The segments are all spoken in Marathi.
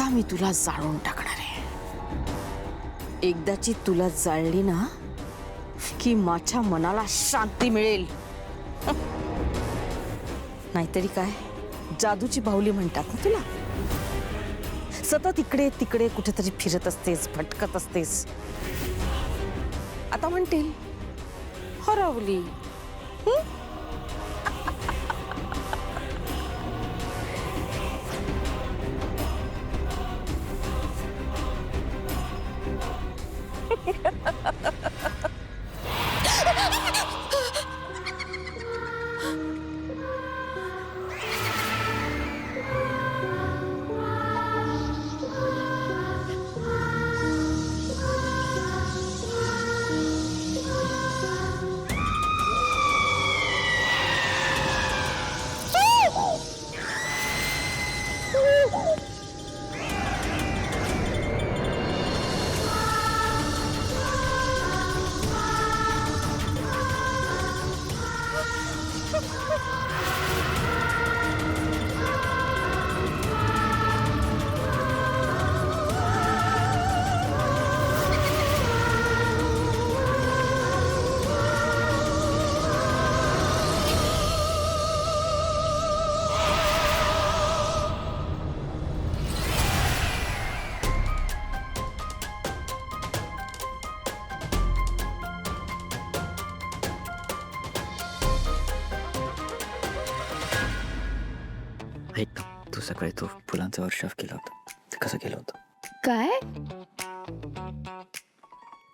आता मी तुला जाळून टाकणार आहे. एकदाची तुला जाळली ना की माझ्या मनाला शांती मिळेल. नाहीतरी काय जादूची बाहुली म्हणतात ना तुला. सतत इकडे तिकडे कुठेतरी फिरत असतेस, भटकत असतेस. आता म्हणतील हरवली. ऐक, तू सकाळी तो फुलांचा वर्षाव केला होता, ते कसं केलं होतं? काय?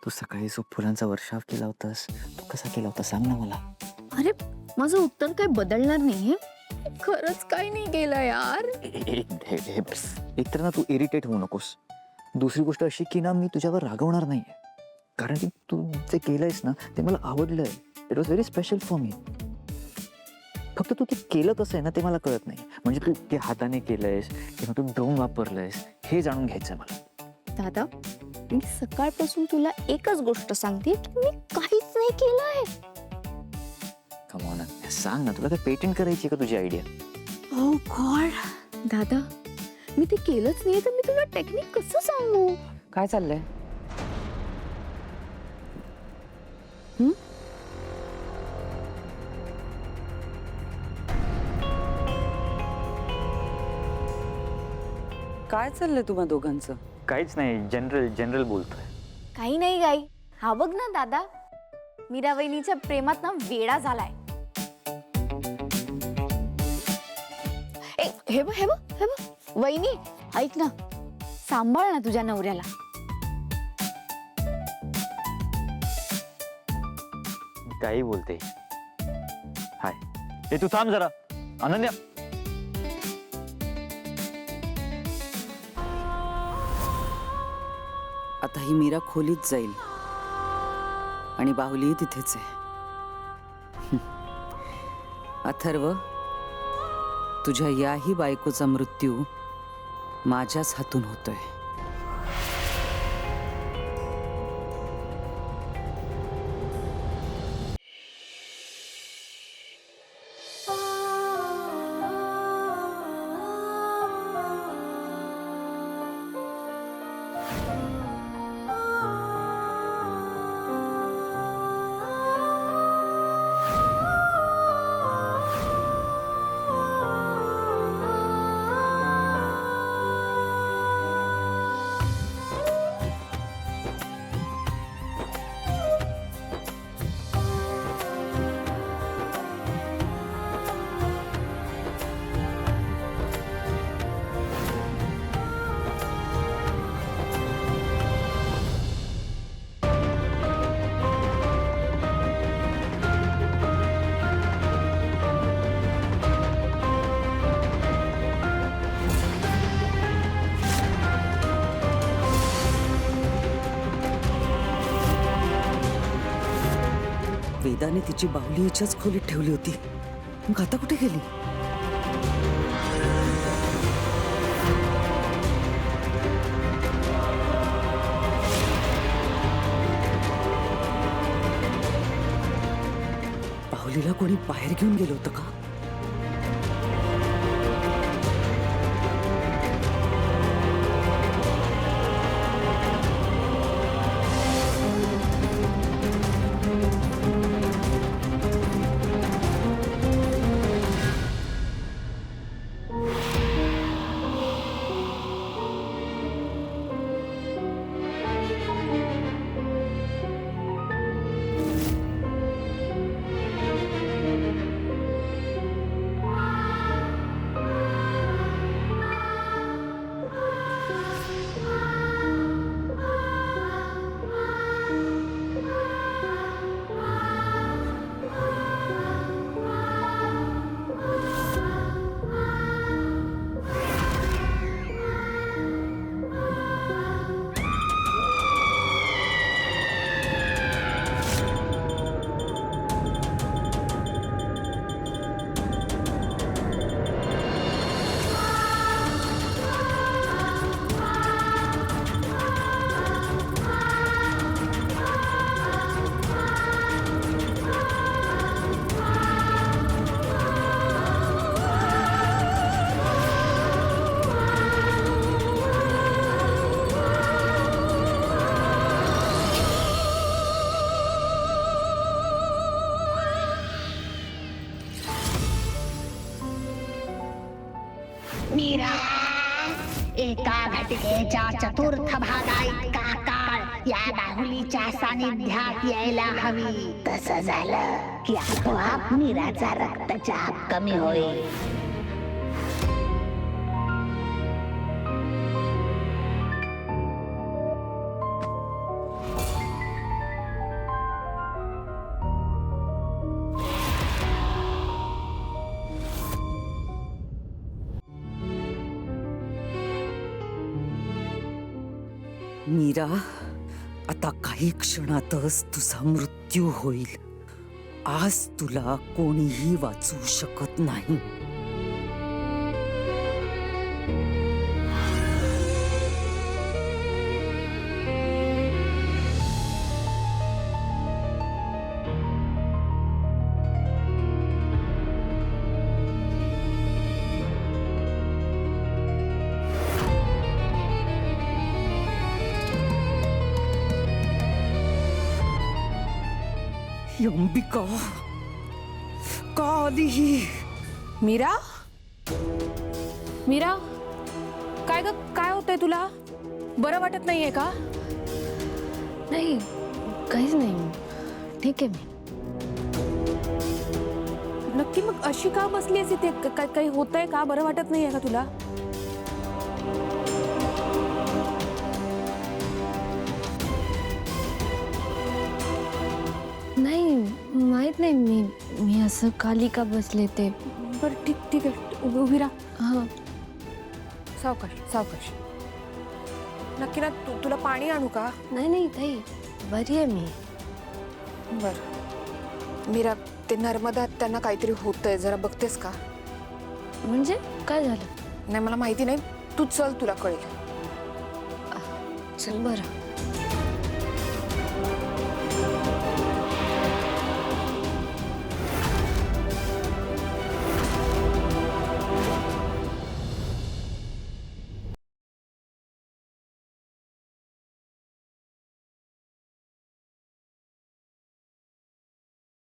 तू सकाळी जो फुलांचा वर्षाव केला होतास, तो कसा केला होता सांग ना मला. अरे माझं उत्तर काही बदलणार नाहीये. खरंच काही नाही केलं यार. एक तर ना तू इरिटेट होऊ नकोस. दुसरी गोष्ट अशी की ना मी तुझ्यावर रागवणार नाहीये, कारण की तू जे केलंयस ना ते मला आवडलंय. It was very special for me. फक्त तू ते केलं कसं आहे ना ते मला कळत नाही. म्हणजे तू ते हाताने केलंयस किंवा तू ड्रोन वापरलंयस हे जाणून घ्यायचंय मला. दादा, मी सकाळपासून तुला एकच गोष्ट सांगते, मी काहीच नाही केलंय. कम ऑन, सांग ना, तुला काय पेटेंट करायची का तुझी आयडिया? ओ गॉड. दादा, मी ते केलंच नाही तर मी तुला टेक्निक कसं सांगू? काय चाललंय? काय चाललंय तुम्हा दोघांचं? काहीच नाही, जनरल बोलतोय. काही नाही गाई. हा बघ ना दादा, मीरा वहिनीच्या प्रेमात ना वेडा झालाय. हे बघ, वहिनी ऐक ना, सांभाळ ना तुझ्या नवऱ्याला. काही बोलते. हाय, ए तू थांब जरा. अनन्या, आता ही मीरा खोलीत जाईल आणि बाहुली तिथेच आहे. अथर्व, तुझ्या याही बायकोचा मृत्यू माझ्याच हातून होतोय. वेदाने तिची बाहुली हिच्याच खोलीत ठेवली होती, मग आता कुठे गेली? बाहुलीला कोणी बाहेर घेऊन गेलं होतं का? कार्तिकेच्या चतुर्थ भागाइतका काळ या बाहुलीच्या सानिध्यात यायला हवी. तसं झालं की आपोआप मीराचा रक्तचाप कमी होईल. मीरा, आता काही क्षणातच तुझा मृत्यू होईल. आज तुला कोणीही वाचवू शकत नाही. अंबिका, का आली ही? मीरा मीरा, काय ग, काय होतंय तुला? बरं वाटत नाहीये का? नाही, काहीच नाही, ठीक आहे मी. नक्की मग अशी का बसली आहेस इथे? काही होतंय का? बरं वाटत नाहीये का तुला? नाही, माहित नाही, मी असं खाली का बसले ते. बरं, ठीक आहे, उभी राहा. हां. सावकाश सावकाश. नक्की ना, तुला पाणी आणू का? नाही ताई, बरी आहे मी. बरं मीरा, ते नर्मदा त्यांना काहीतरी होतंय, जरा बघतेस का? म्हणजे काय झालं? नाही, मला माहिती नाही, तू चल, तुला कळेल. चल बरं.